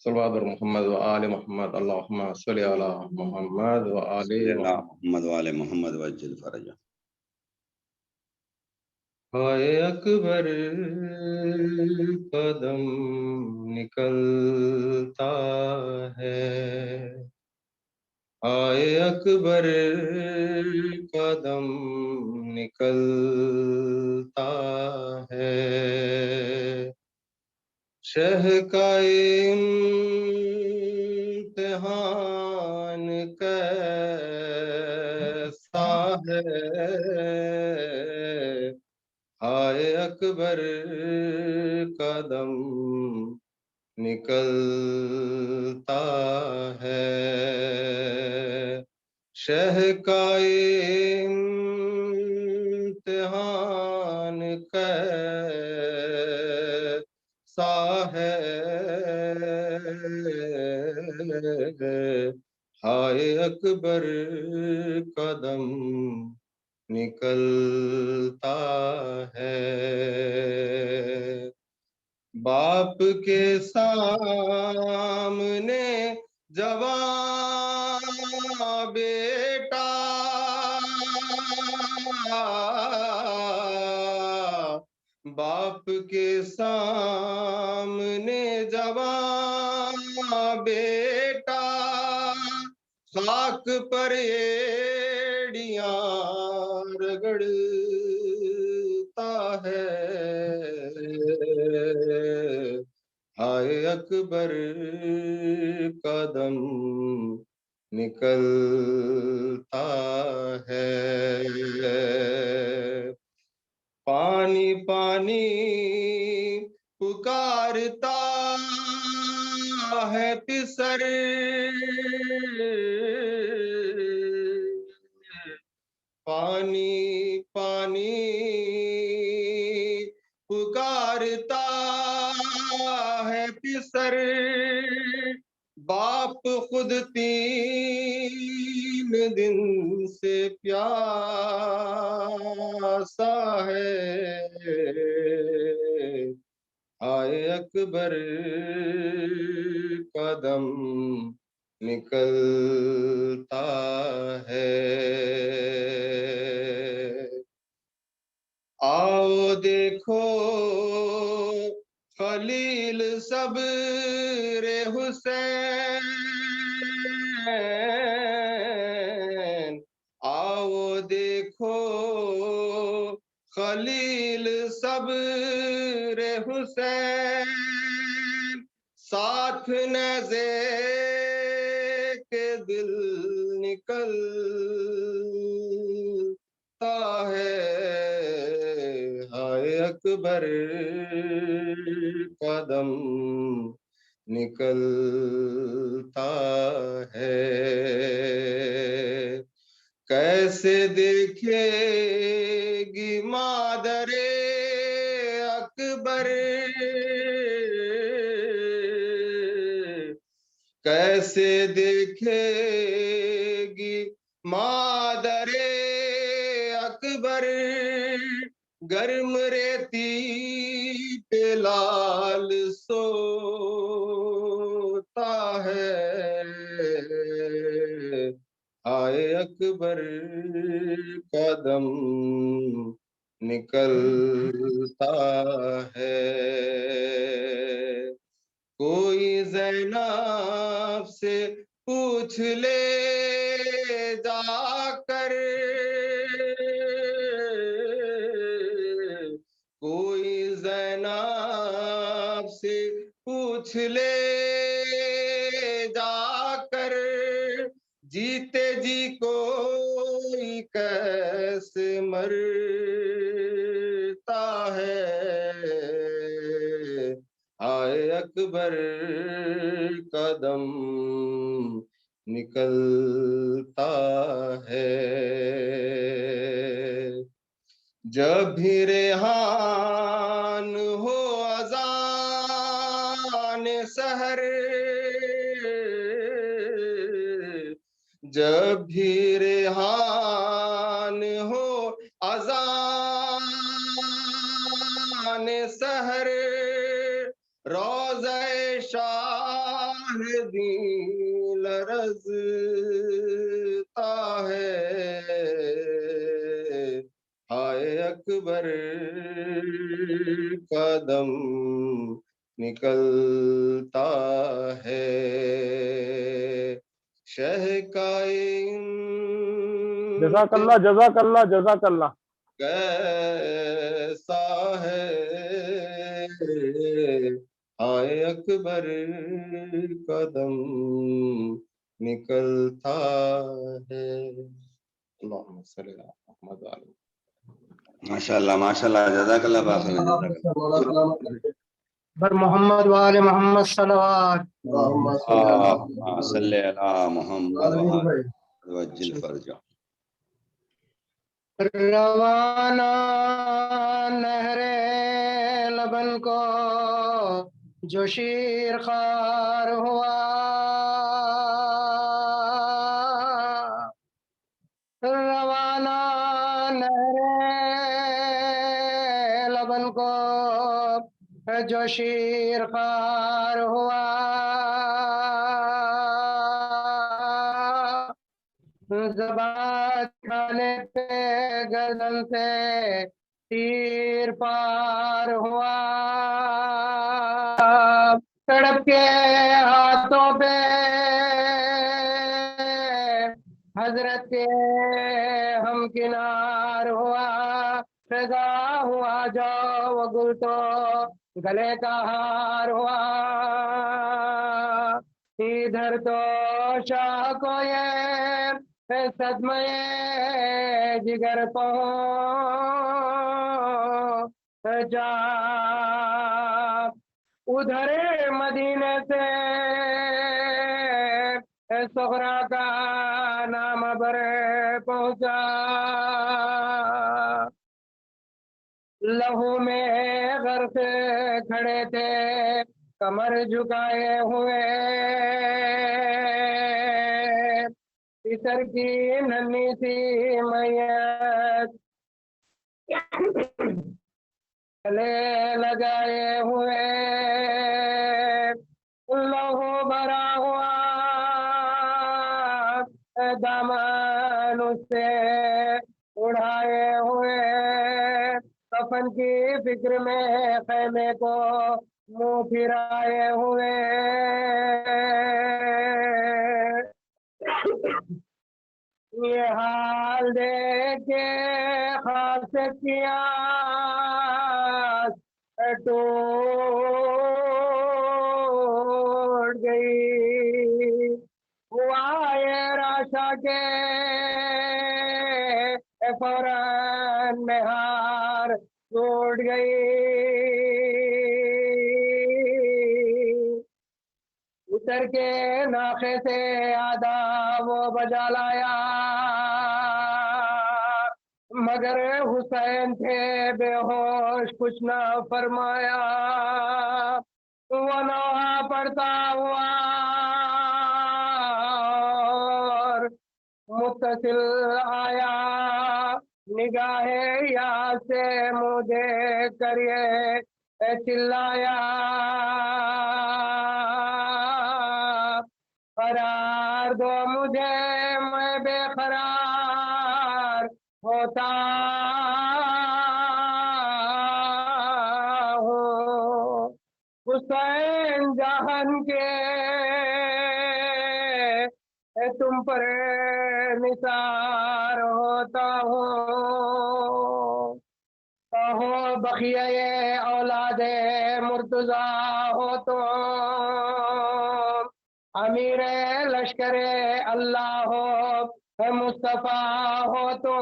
صلوات محمد و آل محمد اللہم صلی علی محمد و آل صلی اللہ محمد. محمد وآل محمد وجل فرجہ. ہائے اکبر قدم نکلتا ہے، ہائے اکبر قدم نکلتا ہے، شہ کا امتحان کیسا ہے، ہائے اکبر قدم نکلتا ہے، شہ کا امتحان کیسا ہے، ہائے اکبر قدم نکلتا ہے، باپ کے سامنے جوان بیٹا، باپ کے سامنے جوان بیٹا، خاک پر ایڑیاں رگڑتا ہے، ہائے اکبر قدم نکلتا ہے، پانی پانی پکارتا ہے پسر، پانی پانی پکارتا ہے پسر، باپ خود 3 دن سے پیاسا ہے، ہائے اکبر قدم نکلتا ہے، آؤ دیکھو خلیل صبر حسین، آؤ دیکھو خلیل صبر حسین، ساتھ نیزے کے دل نکلتا ہے، ہائے اکبر قدم نکلتا ہے، کیسے دیکھے گی مادر اکبر، کیسے دیکھے گی مادر اکبر، گرم ریتی پہ لال سوتا ہے، ہائے اکبر قدم نکلتا ہے، کوئی زینب سے پوچھ لے جا کر، کوئی زینب سے پوچھ لے جا کر، جیتے جی کوئی کیسے مرتا ہے، ہائے اکبر قدم نکلتا ہے، جب بھی ریحان ہو اذان سحر، جب بھی ریحان ہو اذان سحر، روضہ شاہ مہدی لرزتا ہے ہائے اکبر کا دم نکلتا ہے شہ کا جزاک اللہ جزاک اللہ جزاک اللہ. کیسا ہے ہائے اکبر قدم نکلتا ہے. اللہم صلی علی محمد وعلی ماشاء اللہ جزاک اللہ باخر جزاک اللہ. بر محمد وآل محمد صلوات. اللہم صلی علی محمد وعجل فرجہ. روانہ نہر لبن کو جو شیر خوار ہوا روانہ نہر لبن کو جو شیر خوار ہوا زبان کھانے پہ گردن سے تیر پار ہوا تڑپ کے ہاتھوں پہ حضرت کے ہم کنار ہوا فضا ہوا جو وہ گل تو گلے کا ہار ہوا ادھر تو شاہ کو یہ صدمے جگر پہنچا ادھر مدینے سے سغرا کا نام بر پہنچا لہو میں غرق کھڑے تھے کمر جھکائے ہوئے پسر کی ننھی سی میت گلے لگائے ہوئے لہو بھرا ہوا دامن اس سے اڑائے ہوئے کفن کی فکر میں خیمے کو منہ پھرائے ہوئے یہ حال دیکھ کے خاص کیا ٹوٹ گئی ہوا یہ راشا کے فوراً نہار ٹوٹ گئی اتر کے ناخے سے آداب وہ بجا لایا مگر حسین تھے بے ہوش کچھ نہ فرمایا وہ نوحہ پڑتا ہوا اور متصل آیا نگاہ یا سے منہ دیکھ کر یہ چلایا قرار دو مجھے میں بے قرار ہوتا ہوں حسین جہان کے تم پر نثار ہوتا ہوں کہو بقیہ اولاد مرتضی ہو تو امیر لشکر اللہ ہو مصطفیٰ ہو تو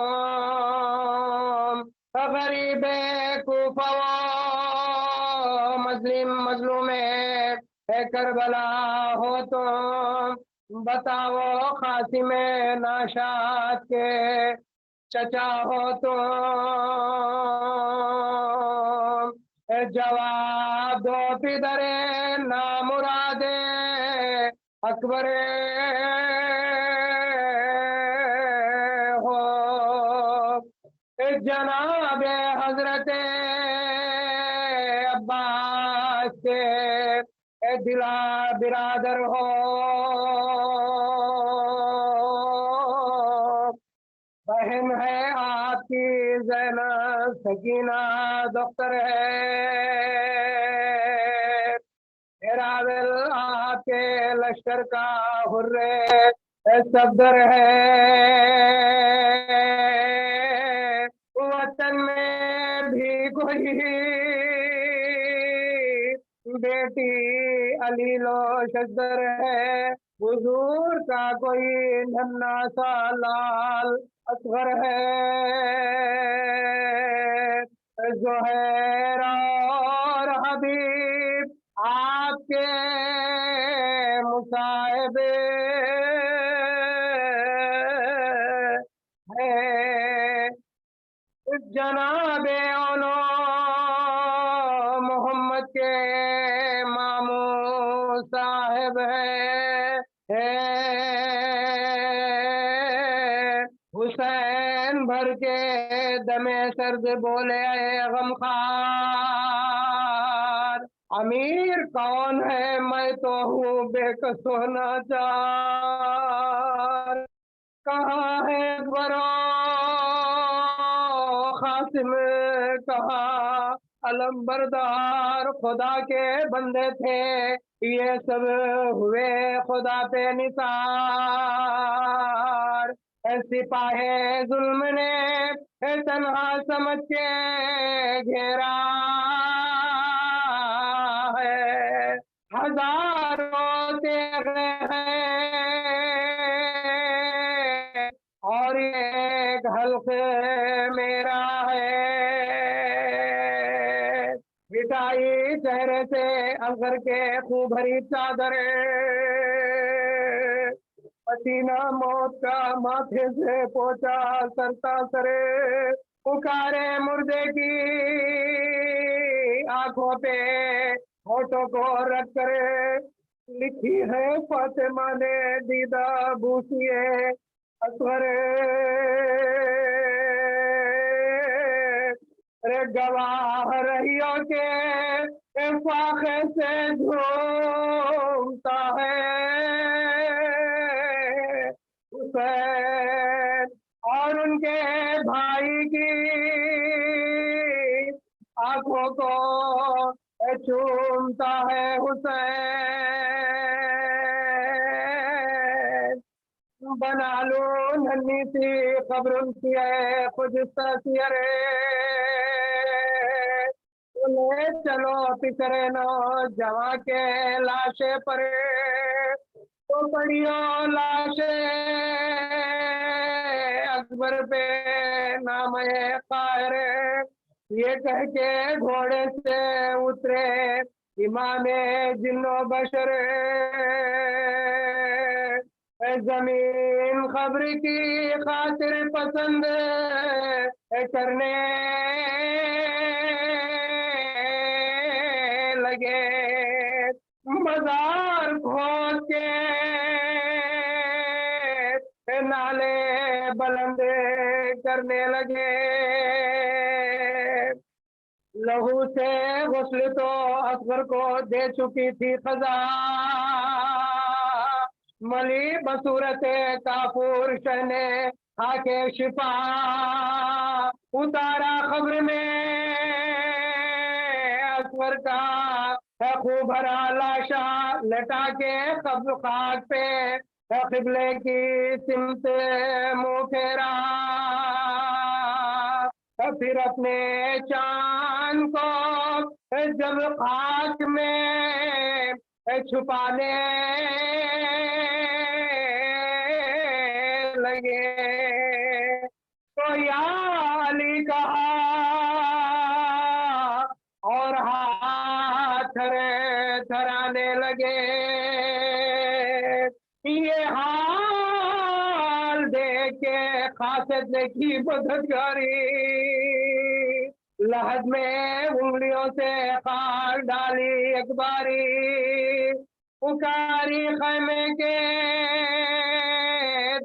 غریب کوفہ مظلوم کربلا ہو تو بتاؤ قاسم ناشاد کے چچا ہو تو جواب دو پدر نامراد اکبر ہو جناب حضرت عباس کے اے دلا برادر ہو بہن ہے آپ کی زینب سکینہ دختر ہے راول آپ کے لشکر کا حرے صفدر ہے وطن میں بھی کوئی بیٹی علیل و شجر ہے حضور کا کوئی ننا سا لال اصغر ہے زہیر اور حبیب آپ کے مصاحبے ہے جناب اولو محمد کے ماموں صاحب ہے حسین بھر کے دم سرد بولے اے غمخوار امیر کون ہے میں تو ہوں بے کس و ناچار کہاں ہے برو قاسم کہاں علم بردار خدا کے بندے تھے یہ سب ہوئے خدا پہ نثار سپاہ ظلم نے تنہا سمجھ کے گھیرا ہے ہزاروں تیغ ہیں اور ایک حلقے میرا ہے بٹائی چہرے سے اگر کے خوب بھری چادر پسینہ موت کا ماتھے سے پہنچا سرتا سرے پکارے مردے کی آنکھوں پہ ہوٹوں کو رکھ کرے لکھی ہے فاطمہ نے دیدہ بوسیے اصغر گواہ رہیوں کے فاخے سے جھومتا ہے حسین اور ان کے بھائی کی آنکھوں کو چومتا ہے حسین بنا لو ننھی سی قبر ان کی ہے خجستہ سیرے لے چلو پکرے نو جوان کے لاشے پر تو پڑیو لاشے اکبر پہ نام قاہر یہ کہہ کے گھوڑے سے اترے امام جن و بشر زمین خبر کی خاطر پسند کرنے لگے مزار کھود کے نالے بلند کرنے لگے لہو سے غسل تو اصغر کو دے چکی تھی خزاں ملی بصورت کافور شہنے خاکے شفا اتارا خبر میں اصغر کا خوب بھرا لاشا لٹا کے قبر خاک پہ قبلے کی سمت منہ پھیرا پھر اپنے چاند کو جب خاک میں چھپانے لگے تو یا علی کہا اور ہاتھ تھرے تھرانے لگے یہ حال دیکھ کے خاصت نے کی مددگاری لحد میں انگلیوں سے خال ڈالی اخباری پکاری خیمے کے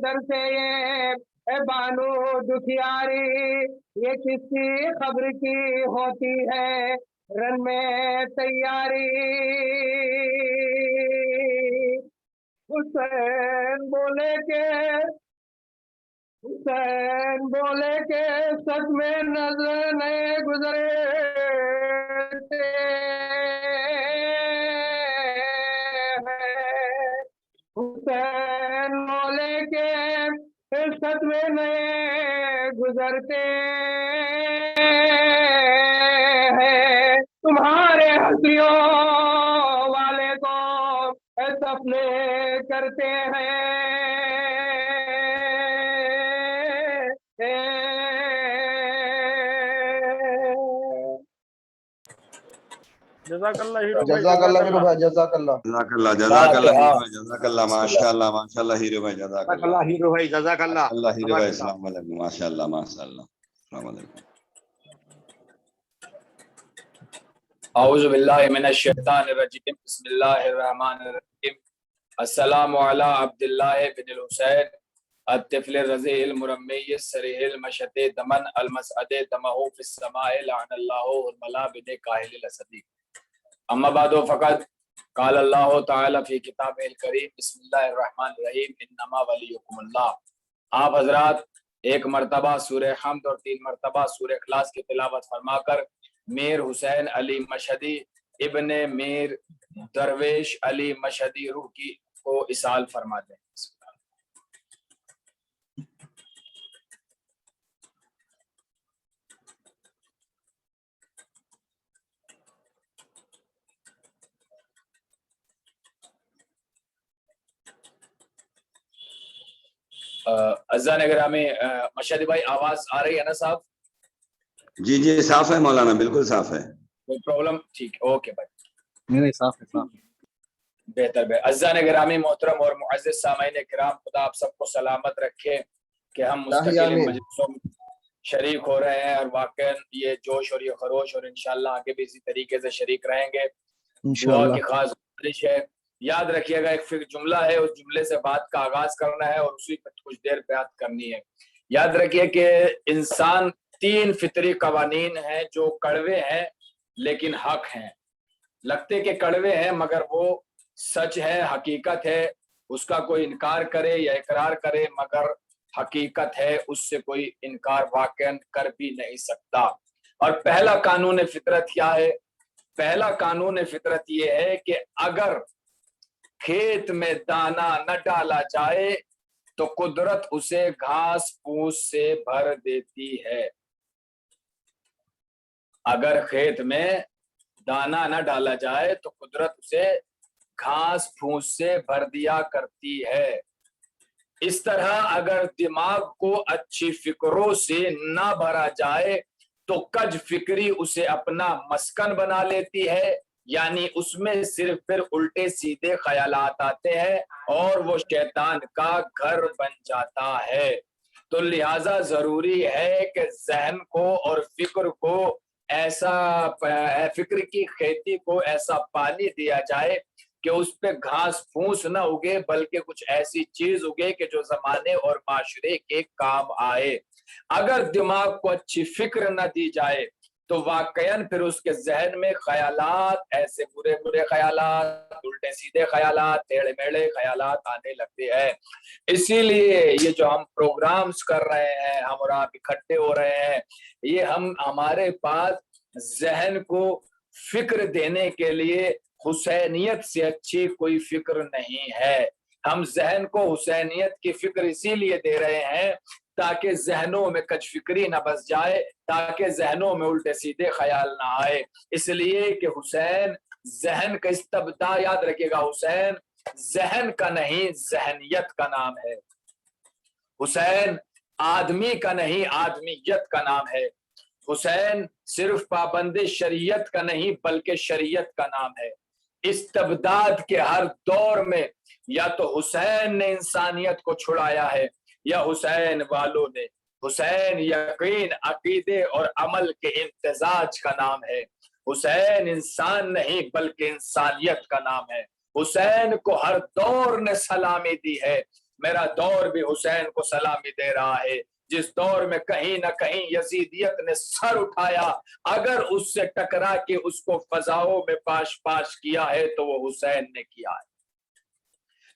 در سے یہ بانو دکھیاری یہ کس کی خبر کی ہوتی ہے رن میں تیاری حسین بولے کہ سچ میں نظر نئے گزرے تھے حسین بولے کہ سچ میں نئے گزرتے ہیں تمہارے ہنسیوں والے کو سپنے کرتے ہیں جزاک اللہ ہیرو بھائی، جزاک اللہ ہیرو بھائی، جزاک اللہ جزاک اللہ جزاک اللہ ہیرو بھائی، جزاک اللہ، ماشاء اللہ ہیرو بھائی، جزاک اللہ ہیرو بھائی، جزاک اللہ اللہ ہیرو بھائی، السلام علیکم، ماشاء اللہ السلام علیکم۔ اعوذ باللہ من الشیطان الرجیم، بسم اللہ الرحمن الرحیم۔ السلام علی عبداللہ بن الحسین الطفل الرضیع المرمی الصریح المشط دمن المسعد دمہ فی السماء لعن اللہ ارملا بن کاہل الاسدی۔ اما بعد فقط قال اللہ تعالی فی کتابہ الکریم، بسم اللہ الرحمن الرحیم، انما ولیکم اللہ۔ آپ حضرات ایک مرتبہ سورہ حمد اور 3 مرتبہ سورہ اخلاص کی تلاوت فرما کر میر حسین علی مشہدی ابن میر درویش علی مشہدی روح کی کو اصال فرما دیں۔ اذان گرامی، مشہدی بھائی آواز آ رہی ہے نا صاحب؟ جی جی صاف ہے مولانا، بالکل صاف ہے، کوئی پرابلم؟ ٹھیک، اوکے بھائی، نہیں صاف ہے، صاف ہے، بہتر بہتر۔ اذان گرامی محترم اور معزز سامعین کرام، خدا آپ سب کو سلامت رکھے کہ ہم مستقل ان مجلسوں میں شریک ہو رہے ہیں، اور واقعا یہ جوش اور یہ خروش، اور انشاءاللہ آگے بھی اسی طریقے سے شریک رہیں گے۔ دعا کی خاص گزارش ہے، یاد رکھیے گا ایک جملہ ہے، اس جملے سے بات کا آغاز کرنا ہے اور اسی پر کچھ دیر بات کرنی ہے۔ یاد رکھیے کہ انسان 3 فطری قوانین ہیں جو کڑوے ہیں لیکن حق ہیں، لگتے کہ کڑوے ہیں مگر وہ سچ ہے، حقیقت ہے، اس کا کوئی انکار کرے یا اقرار کرے مگر حقیقت ہے، اس سے کوئی انکار واقعا کر بھی نہیں سکتا۔ اور پہلا قانون فطرت کیا ہے؟ پہلا قانون فطرت یہ ہے کہ اگر کھیت میں دانا نہ ڈالا جائے تو قدرت اسے گھاس پھوس سے بھر دیتی ہے۔ اگر کھیت میں دانا نہ ڈالا جائے تو قدرت اسے گھاس پھوس سے بھر دیا کرتی ہے۔ اس طرح اگر دماغ کو اچھی فکروں سے نہ بھرا جائے تو کج فکری اسے اپنا مسکن بنا لیتی ہے، یعنی اس میں صرف پھر الٹے سیدھے خیالات آتے ہیں اور وہ شیطان کا گھر بن جاتا ہے۔ تو لہٰذا ضروری ہے کہ ذہن کو اور فکر کو ایسا فکر کی کھیتی کو ایسا پانی دیا جائے کہ اس پہ گھاس پھوس نہ اگے بلکہ کچھ ایسی چیز اگے کہ جو زمانے اور معاشرے کے کام آئے۔ اگر دماغ کو اچھی فکر نہ دی جائے تو واقعاً پھر اس کے ذہن میں خیالات، ایسے برے برے خیالات، الٹے سیدھے خیالات، ٹیڑھے میڑھے خیالات آنے لگتے ہیں۔ اسی لیے یہ جو ہم پروگرامز کر رہے ہیں، ہم اور آپ اکٹھے ہو رہے ہیں، یہ ہمارے پاس ذہن کو فکر دینے کے لیے حسینیت سے اچھی کوئی فکر نہیں ہے۔ ہم ذہن کو حسینیت کی فکر اسی لیے دے رہے ہیں تاکہ ذہنوں میں کج فکری نہ بس جائے، تاکہ ذہنوں میں الٹے سیدھے خیال نہ آئے۔ اس لیے کہ حسین ذہن کا استبداء، یاد رکھیے گا، حسین ذہن کا نہیں ذہنیت کا نام ہے۔ حسین آدمی کا نہیں آدمیت کا نام ہے۔ حسین صرف پابند شریعت کا نہیں بلکہ شریعت کا نام ہے۔ استبداد کے ہر دور میں یا تو حسین نے انسانیت کو چھڑایا ہے یا حسین والوں نے۔ حسین یقین، عقیدے اور عمل کے امتزاج کا نام ہے۔ حسین انسان نہیں بلکہ انسانیت کا نام ہے۔ حسین کو ہر دور نے سلامی دی ہے، میرا دور بھی حسین کو سلامی دے رہا ہے۔ جس دور میں کہیں نہ کہیں یزیدیت نے سر اٹھایا، اگر اس سے ٹکرا کے اس کو فضاؤں میں پاش پاش کیا ہے تو وہ حسین نے کیا ہے۔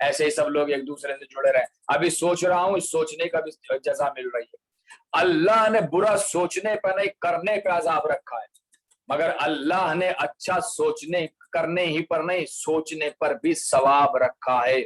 ایسے ہی سب لوگ ایک دوسرے سے جڑے رہے. ابھی سوچ رہا ہوں, اس سوچنے کا بھی جزا مل رہی ہے. اللہ نے برا سوچنے پر نہیں کرنے پہ عذاب رکھا ہے, مگر اللہ نے اچھا سوچنے کرنے ہی پر نہیں سوچنے پر بھی ثواب رکھا ہے.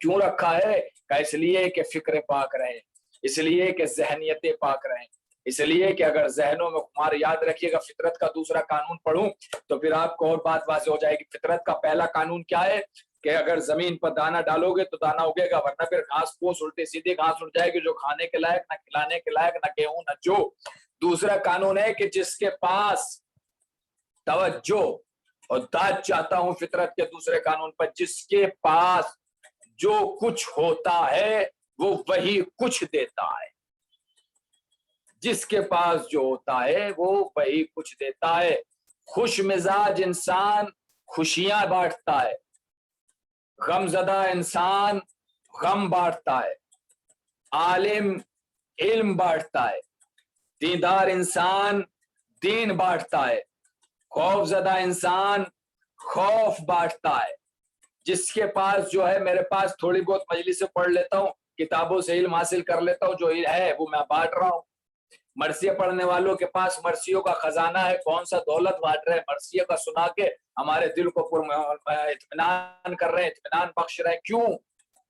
کیوں رکھا ہے؟ کہ اس لیے کہ فکر پاک رہے, اس لیے کہ ذہنیتیں پاک رہیں, اس لیے کہ اگر ذہنوں میں ہمارے یاد رکھیے گا فطرت کا دوسرا قانون پڑھوں تو پھر آپ کو اور بات واضح ہو جائے گی. فطرت کا پہلا قانون کیا ہے کہ اگر زمین پر دانا ڈالو گے تو دانا اگے گا, ورنہ پھر گھاس پھوس الٹے سیدھے گھاس اٹھ جائے گی جو کھانے کے لائق, نہ کھلانے کے لائق, نہ گیہوں نہ جو. دوسرا قانون ہے کہ جس کے پاس توجہ اور داد چاہتا ہوں فطرت کے دوسرے قانون پر, جس کے پاس جو کچھ ہوتا ہے وہ وہی کچھ دیتا ہے. جس کے پاس جو ہوتا ہے وہ وہی کچھ دیتا ہے. خوش مزاج انسان خوشیاں بانٹتا ہے, غم زدہ انسان غم بانٹتا ہے, عالم علم بانٹتا ہے, دیندار انسان دین بانٹتا ہے, خوف زدہ انسان خوف بانٹتا ہے. جس کے پاس جو ہے, میرے پاس تھوڑی بہت مجلس سے پڑھ لیتا ہوں, کتابوں سے علم حاصل کر لیتا ہوں, جو ہے وہ میں بانٹ رہا ہوں. مرثیہ پڑھنے والوں کے پاس مرثیوں کا خزانہ ہے, کون سا دولت بانٹ رہے ہیں, مرثیہ کا سنا کے ہمارے دل کو اطمینان کر رہے ہیں, اطمینان بخش رہے ہیں. کیوں,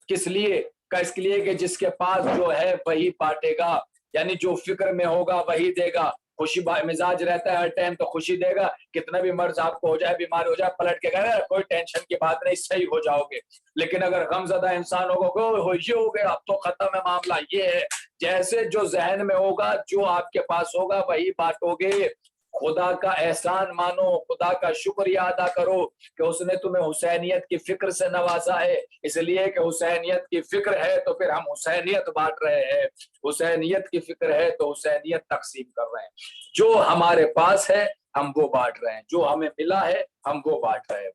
کس لیے؟ اس لیے کہ جس کے پاس جو ہے وہی بانٹے گا, یعنی جو فکر میں ہوگا وہی دے گا. خوشی مزاج رہتا ہے ہر ٹائم تو خوشی دے گا, کتنا بھی مرض آپ کو ہو جائے, بیمار ہو جائے, پلٹ کے کہے کوئی ٹینشن کی بات نہیں, صحیح ہو جاؤ گے. لیکن اگر غم زدہ انسان ہوگا یہ ہو گیا اب تو ختم ہے معاملہ, یہ ہے. جیسے جو ذہن میں ہوگا جو آپ کے پاس ہوگا وہی بانٹو گے. خدا کا احسان مانو, خدا کا شکریہ ادا کرو کہ اس نے تمہیں حسینیت کی فکر سے نوازا ہے. اس لیے کہ حسینیت کی فکر ہے تو پھر ہم حسینیت بانٹ رہے ہیں, حسینیت کی فکر ہے تو حسینیت تقسیم کر رہے ہیں. جو ہمارے پاس ہے ہم وہ بانٹ رہے ہیں, جو ہمیں ملا ہے ہم وہ بانٹ رہے ہیں.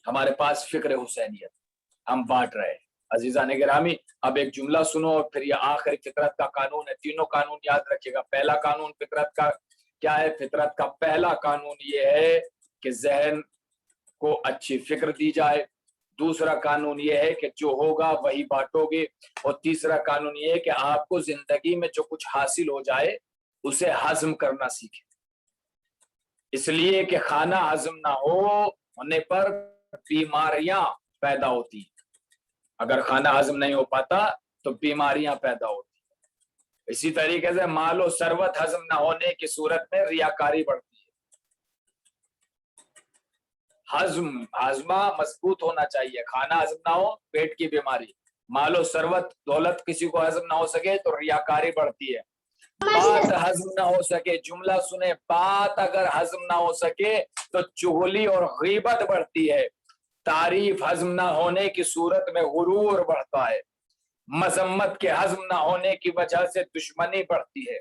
ہمارے پاس فکر حسینیت ہم بانٹ رہے ہیں. عزیزان گرامی, اب ایک جملہ سنو اور پھر یہ آخری فطرت کا قانون ہے. تینوں قانون یاد رکھیے گا. پہلا قانون فطرت کا کیا ہے؟ فطرت کا پہلا قانون یہ ہے کہ ذہن کو اچھی فکر دی جائے. دوسرا قانون یہ ہے کہ جو ہوگا وہی بانٹو گے. اور تیسرا قانون یہ ہے کہ آپ کو زندگی میں جو کچھ حاصل ہو جائے اسے ہضم کرنا سیکھیں. اس لیے کہ کھانا ہضم نہ ہونے پر بیماریاں پیدا ہوتی ہیں. اگر کھانا ہضم نہیں ہو پاتا تو بیماریاں پیدا ہوتی ہیں. اسی طریقے سے مال و ثروت ہضم نہ ہونے کی صورت میں ریاکاری بڑھتی ہے. ہاضمہ مضبوط ہونا چاہیے. کھانا ہضم نہ ہو پیٹ کی بیماری, مال و ثروت دولت کسی کو ہضم نہ ہو سکے تو ریاکاری بڑھتی ہے. بات ہضم نہ ہو سکے, جملہ سنے, بات اگر ہضم نہ ہو سکے تو چغلی اور غیبت بڑھتی ہے. تعریف ہضم نہ ہونے کی صورت میں غرور بڑھتا ہے. مذمت کے ہضم نہ ہونے کی وجہ سے دشمنی بڑھتی ہے.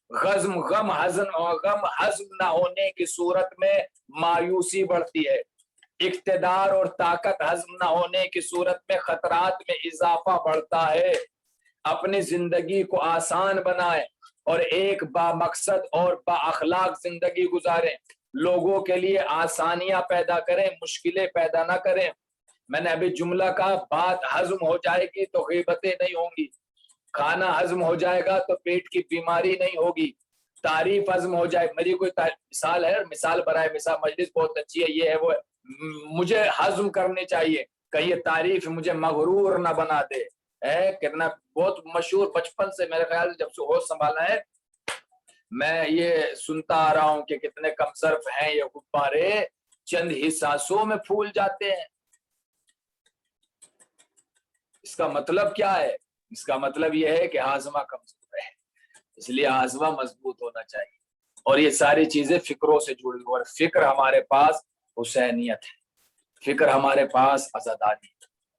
غم ہضم نہ ہونے کی صورت میں مایوسی بڑھتی ہے. اقتدار اور طاقت ہضم نہ ہونے کی صورت میں خطرات میں اضافہ بڑھتا ہے. اپنی زندگی کو آسان بنائیں اور ایک با مقصد اور با اخلاق زندگی گزاریں. لوگوں کے لیے آسانیاں پیدا کریں, مشکلیں پیدا نہ کریں. میں نے ابھی جملہ کہا, بات ہضم ہو جائے گی تو غیبتیں نہیں ہوں گی, کھانا ہضم ہو جائے گا تو پیٹ کی بیماری نہیں ہوگی, تعریف ہضم ہو جائے. میری کوئی مثال ہے, مثال برائے مثال, مجلس بہت اچھی ہے, یہ ہے وہ ہے, مجھے ہضم کرنی چاہیے کہ یہ تعریف مجھے مغرور نہ بنا دے. کتنا بہت مشہور, بچپن سے میرے خیال سے جب سے ہوش سنبھالا ہے میں یہ سنتا آ رہا ہوں کہ کتنے کم ظرف ہیں یہ غبارے, چند ہی سانسوں میں پھول جاتے ہیں. اس کا مطلب کیا ہے؟ اس کا مطلب یہ ہے کہ ہاضمہ کمزور ہے, اس لیے ہاضمہ مضبوط ہونا چاہیے. اور یہ ساری چیزیں فکروں سے جڑی ہوئی, اور فکر ہمارے پاس حسینیت ہے, فکر ہمارے پاس عزاداری ہے,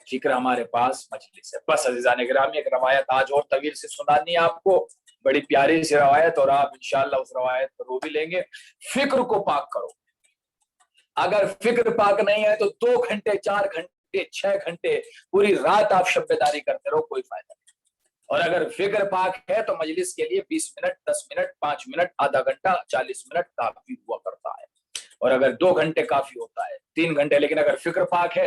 فکر ہمارے پاس مجلس ہے. بس عزیزان گرامی, ایک روایت آج اور طویل سے سنانی ہے آپ کو, بڑی پیاری سی روایت, اور آپ انشاءاللہ اس روایت پر رو بھی لیں گے. فکر کو پاک کرو. اگر فکر پاک نہیں ہے تو 2 گھنٹے 4 گھنٹے 6 گھنٹے پوری رات آپ شب بیداری کرتے رہو, کوئی فائدہ نہیں. اور اگر فکر پاک ہے تو مجلس کے لیے 20 منٹ 10 منٹ 5 منٹ آدھا گھنٹہ 40 منٹ کافی ہوا کرتا ہے. اور اگر 2 گھنٹے کافی ہوتا ہے, 3 گھنٹے. لیکن اگر فکر پاک ہے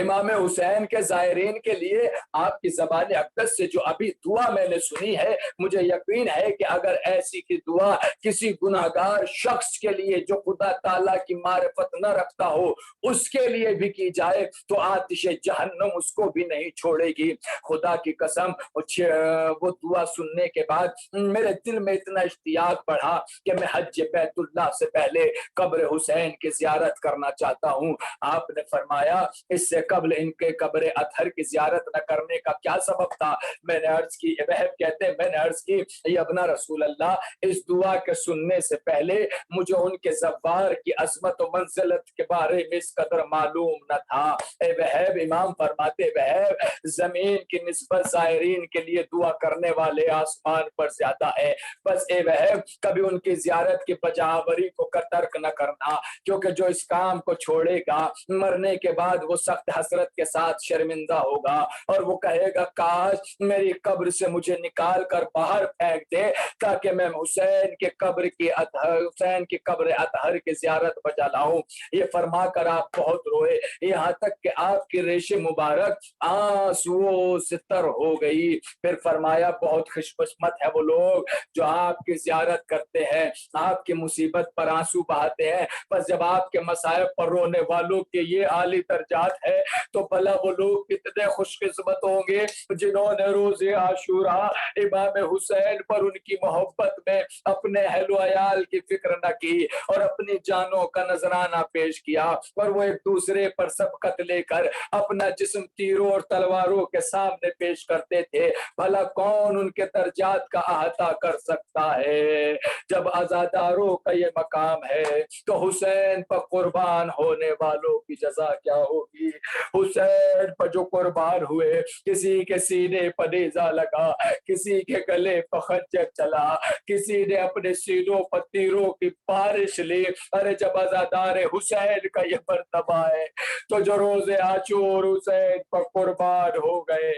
امام حسین کے زائرین کے لیے آپ کی زبان اقدس سے جو ابھی دعا میں نے سنی ہے، مجھے یقین ہے کہ اگر ایسی کی دعا کسی گناہگار شخص کے لیے جو خدا تعالیٰ کی معرفت نہ رکھتا ہو اس کے لیے بھی کی جائے تو آتش جہنم اس کو بھی نہیں چھوڑے گی۔ خدا کی قسم وہ دعا سننے کے بعد میرے دل میں اتنا اشتیاق بڑھا کہ میں حج بیت اللہ سے پہلے قبر حسین کی زیارت کرنا چاہتا ہوں۔ آپ نے فرمایا اس سے قبل ان کے قبر اطہر کی زیارت نہ کرنے کا کیا سبب تھا؟ میں نے عرض کی، وہب کہتے ہیں میں نے عرض کی یا ابن رسول اللہ، اس دعا کے سننے سے پہلے مجھے ان کے زوار کی عظمت و منزلت کے بارے میں اس قدر معلوم نہ تھا۔ اے وہب، امام فرماتے وہب زمین کی نسبت زائرین کے لیے دعا کرنے والے آسمان پر زیادہ ہے، بس اے وہب کبھی ان کی زیارت کی بجاوری کو ترک نہ کرنا، کیونکہ جو اس کام کو چھوڑے گا مرنے کے بعد وہ سخت حسرت کے ساتھ شرمندہ ہوگا اور وہ کہے گا کاش میری قبر سے مجھے نکال کر باہر پھینک دے تاکہ میں حسین کے قبر اطہر کی زیارت بجا لاؤں۔ یہ فرما کر آپ بہت روئے، یہاں تک کہ آپ کی ریش مبارک آنسوؤں سے تر ہو گئی۔ پھر فرمایا بہت خوش قسمت ہے وہ لوگ جو آپ کی زیارت کرتے ہیں، آپ کی مصیبت پر آنسو بہاتے ہیں، بس جب آپ کے مصائب پر رونے والوں کے یہ عالی درجات ہے تو بھلا وہ لوگ کتنے خوش قسمت ہوں گے جنہوں نے روز عاشوراء امام حسین پر ان کی محبت میں اپنے اہل و عیال کی فکر نہ کی اور اپنی جانوں کا نذرانہ پیش کیا، اور وہ ایک دوسرے پر سبقت لے کر اپنا جسم تیروں اور تلواروں کے سامنے پیش کرتے تھے۔ بھلا کون ان کے درجات کا احاطہ کر سکتا ہے؟ جب عزاداروں کا یہ مقام ہے تو حسین پر قربان ہونے والوں کی جزا کیا ہوگی؟ حسین پر جو قربان ہوئے، کسی کے سینے پر نیزہ لگا، کسی کے گلے پر خنجر چلا، کسی نے اپنے سینوں پر تیروں کی بارش لی۔ ارے جب عزادار حسین کا یہ مرتبہ ہے تو جو روز عاشور حسین پر قربان ہو گئے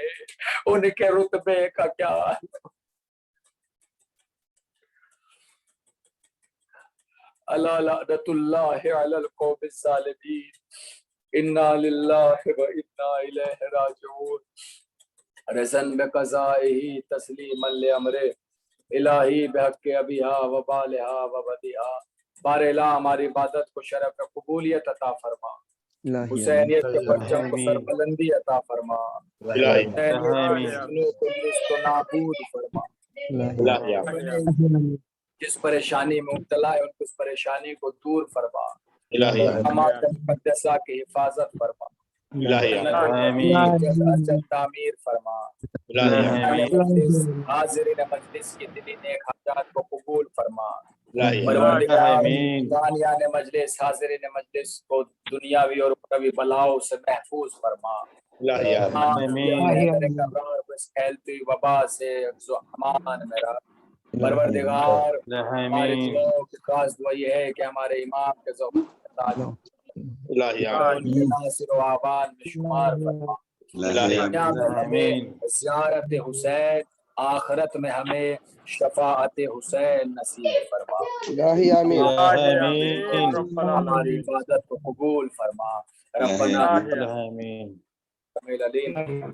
ان کے رتبے کا کیا؟ الا لعنت اللہ علی القوم الظالمین، انا للہ و انا الیہ راجعون، رضن بقضائہ تسلیما لامر الہی بحق ابیہا و بالہا و بدیہا۔ بار الہ ہماری عبادت کو شرف قبولیت عطا فرما، حسینیت کے پرچم کو سربلندی عطا فرما، حسینیت کو نیست و نابود فرما۔ جس پریشانی میں مبتلا ہے ان کو اس پریشانی کو دور فرما، مقامات مقدسہ کی حفاظت فرما، تعمیر فرما، حاضرین مجلس کی دلی نیک حاجات کو قبول فرما، بانیان مجلس حاضرین مجلس کو دنیاوی اور اخروی بلاؤں سے محفوظ فرما، پھیلتی وبا سے امان میرا پروردگار۔ ہمارے دعاؤں کی خاص دعا یہ ہے کہ ہمارے امام کے ذوق ناصر و آبان میں شمار فرما، زیارت حسین، آخرت میں ہمیں شفاعت حسین نصیب فرما، ہماری عبادت کو قبول فرما۔ ربنا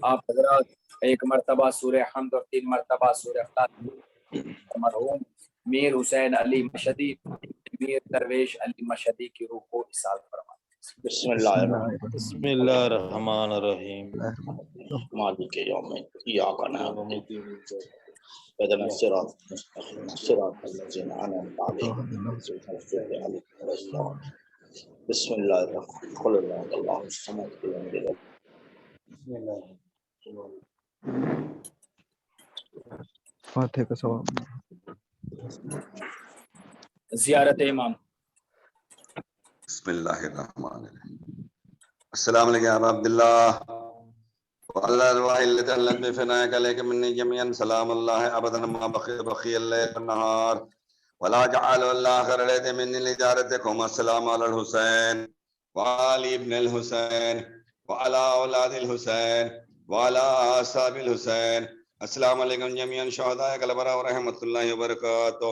آپ حضرات ایک مرتبہ سورہ حمد اور 3 مرتبہ سورہ اخلاص مرحوم میر حسین علی مشہدی، میر درویش علی مشہدی کی روح کو اصال فرما۔ بسم اللہ الرحمن الرحیم، مالک یوم الدین، ایاک نعبد اهدنا الصراط المستقیم صراط الذین انعمت علیہم غیر المغضوب علیہم ولا الضالین۔ بسم اللہ الرحمن الرحیم، قل اللہ اللہ الصمد لم یلد فاتحہ کا ثواب۔ زیارت امام۔ بسم اللہ الرحمن الرحیم۔ السلام علیکم ابا عبداللہ وعلی الواحد الذی علت بفنائک علیک منی جميعا، سلام اللہ ابدا ما بقی اللیل والنہار ولا جعل الاخر لیت منی لجارتکم۔ السلام علی الحسین وعلی ابن الحسین وعلی اولاد الحسین وعلی اصحاب الحسین۔ السلام علیکم جميعا شہداء کربلا ورحمۃ اللہ وبرکاتہ۔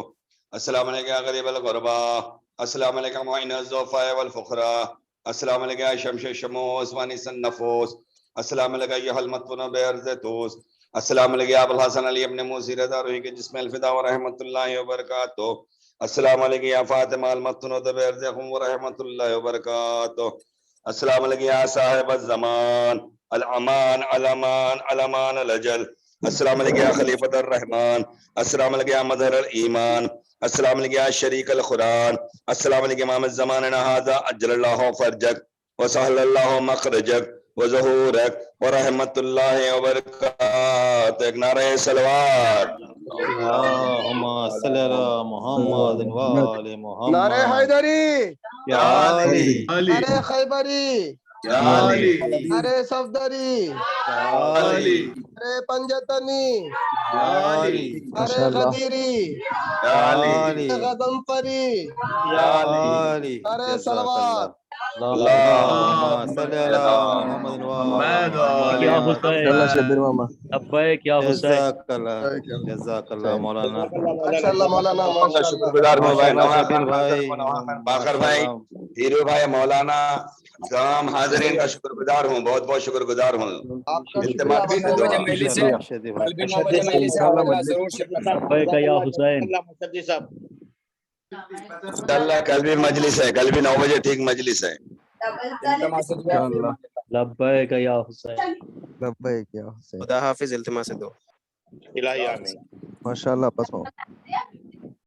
السلام علیکم غریب الغرباء، السلام علیکم معین الضعفاء والفقراء، السلام علیکم یا شمس شموس وانس النفوس، السلام علیکم یا المدفون بعرض توس، السلام علیکم یا ابو الحسن علی ابن موسی رضا روحی کے جسم الفدا ورحمۃ اللہ وبرکاتہ، السلام علیکم یا فاطمہ المدفون بعرض خم ورحمۃ اللہ وبرکاتہ، السلام علیکم یا صاحب الزمان الامان الامان الامان الاجل، السلام علیکم یا خلیفۃ الرحمن، السلام علیکم یا مظہر الایمان، السلام علیکم یا شریک القرآن، السلام علیکم امام الزمان هذا اجل اللہ فرجک وسہل اللہ مخرجک وظہورک ورحمۃ اللہ وبرکاتہ۔ ایک نعرہ صلوات۔ اللہم صلی علی محمد وآل محمد۔ نعرہ حیدری، یا علی، نعرہ خیبری، یا علی، نعرہ صفدری، یا علی، نعرہ پنجتنی، یا علی، نعرہ غدیری، یا علی، نعرہ غضنفری، یا علی، نعرہ صلوات۔ اللہم صلی علی محمد وآل یا محمد۔ حسین لبیک یا حسین جزاک اللہ، جزاک اللہ مولانا۔ ماشاء اللہ مولانا، ماشاء اللہ۔ شکر گزار ہوں بھائی شکر بھائی، باقر بھائی، ہیرو بھائی، مولانا، تمام حاضرین کا شکر گزار ہوں، بہت بہت شکر گزار ہوں۔ آپ کا التماس شکریہ سے دعا۔ کل بھی 9 بجے مجلس سے آپ حضرات ضرور شرکت کریں۔ لبیک یا حسین انشاءاللہ کل بھی مجلس ہے، کل بھی 9 بجے ٹھیک مجلس ہے۔ التماس سے دعا۔ لبیک یا حسین لبیک یا حسین۔ خدا حافظ، التماس دو۔ الہی آمین۔ ماشاءاللہ پس ہو